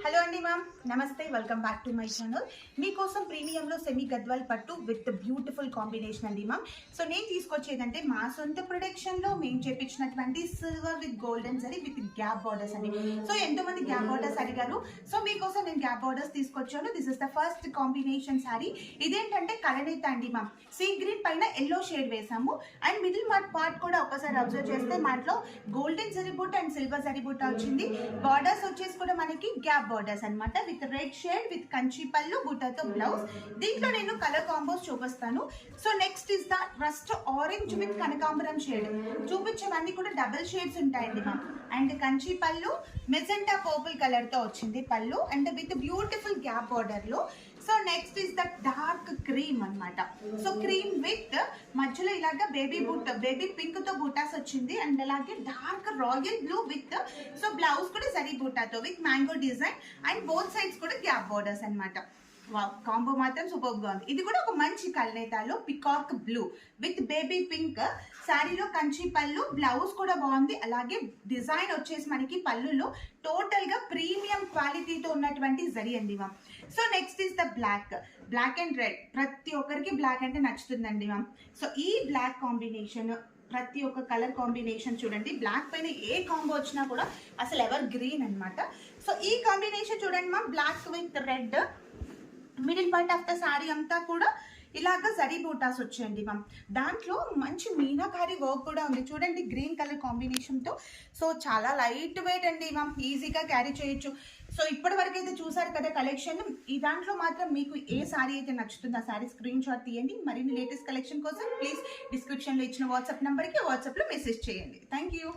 Hello అండి ma'am, నమస్తే. Welcome back to my channel. మీకోసం ప్రీమియంలో సెమీ గద్వాల్ పట్టు విత్ బ్యూటిఫుల్ కాంబినేషన్ అండి మ్యామ్. సో నేను తీసుకొచ్చేదంటే మా సొంత ప్రొడక్షన్లో మేము చేపించినటువంటి silver with golden zari with gap borders అండి. సో ఎంతోమంది గ్యాప్ బార్డర్స్ అడిగారు. సో మీకోసం నేను గ్యాప్ బార్డర్స్ తీసుకొచ్చాను. This is the first combination sari. ఇదేంటంటే కలనేత అండి మ్యామ్. సీ గ్రీన్ పైన ఎల్లో షేడ్ వేసాము అండ్ మిడిల్ పార్ట్ కూడా ఒకసారి అబ్జర్వ్ చేస్తే మాట్లో గోల్డెన్ జరీ బుట్ట అండ్ సిల్వర్ జరీ బుట్ట వచ్చింది. బార్డర్స్ వచ్చేసి కూడా మనకి గ్యాప్ బార్డర్స్ అన్నమాట with red shade with Kanchi పళ్ళు బుట్టతో బ్లౌజ్. దీంట్లో నేను కలర్ కాంబోస్ చూపిస్తాను. So next is the rust orange with కనకాంబరం షేడ్. చూపించేవన్నీ కూడా డబుల్ షేడ్స్ ఉంటాయండి మ్యామ్. అండ్ కంచి పళ్ళు మెజెంటా పర్పుల్ కలర్ తో వచ్చింది పళ్ళు and with beautiful gap border లో. So next is the dark cream అన్నమాట. సో క్రీమ్ విత్ మధ్యలో ఇలాగా బేబీ పింక్ తో బూటాస్ వచ్చింది అండ్ అలాగే dark royal blue with so blouse కూడా జరీ బూటాతో with mango design and both sides కూడా గ్యాప్ బార్డర్స్ అన్నమాట. కాంబో మాత్రం సూపర్ గా ఉంది. ఇది కూడా ఒక మంచి కల్నేతాలో peacock blue with baby pink శారీలో కంచి పళ్ళు బ్లౌజ్ కూడా బాగుంది. అలాగే డిజైన్ వచ్చేసి మనకి పళ్ళులో టోటల్ గా ప్రీమియం క్వాలిటీతో ఉన్నటువంటి జరీ అండి ma'am. So next is the black and red. ప్రతి ఒక్కరికి బ్లాక్ అంటే నచ్చుతుందండి మ్యామ్. సో ఈ బ్లాక్ కాంబినేషన్ ప్రతి ఒక్క కలర్ కాంబినేషన్ చూడండి. బ్లాక్ పైన ఏ కాంబో వచ్చినా కూడా అసలు ఎవర్ గ్రీన్ అనమాట. సో ఈ కాంబినేషన్ చూడండి ma'am. Black with red middle part of the sari అంతా కూడా ఇలాగ జరీ బూటాస్ వచ్చాయండి మ్యామ్. దాంట్లో మంచి మీనాకారి వర్క్ కూడా ఉంది చూడండి గ్రీన్ కలర్ కాంబినేషన్తో. సో చాలా లైట్ వెయిట్ అండి మ్యామ్, ఈజీగా క్యారీ చేయొచ్చు. సో ఇప్పటి వరకు అయితే చూసారు కదా కలెక్షన్. ఈ దాంట్లో మాత్రం మీకు ఏ శారీ అయితే నచ్చుతుందో ఆ శారీ స్క్రీన్ షాట్ తీయండి. మరిన్ని లేటెస్ట్ కలెక్షన్ కోసం ప్లీజ్ డిస్క్రిప్షన్లో ఇచ్చిన వాట్సాప్ నెంబర్కి వాట్సాప్లో మెసేజ్ చేయండి. Thank you.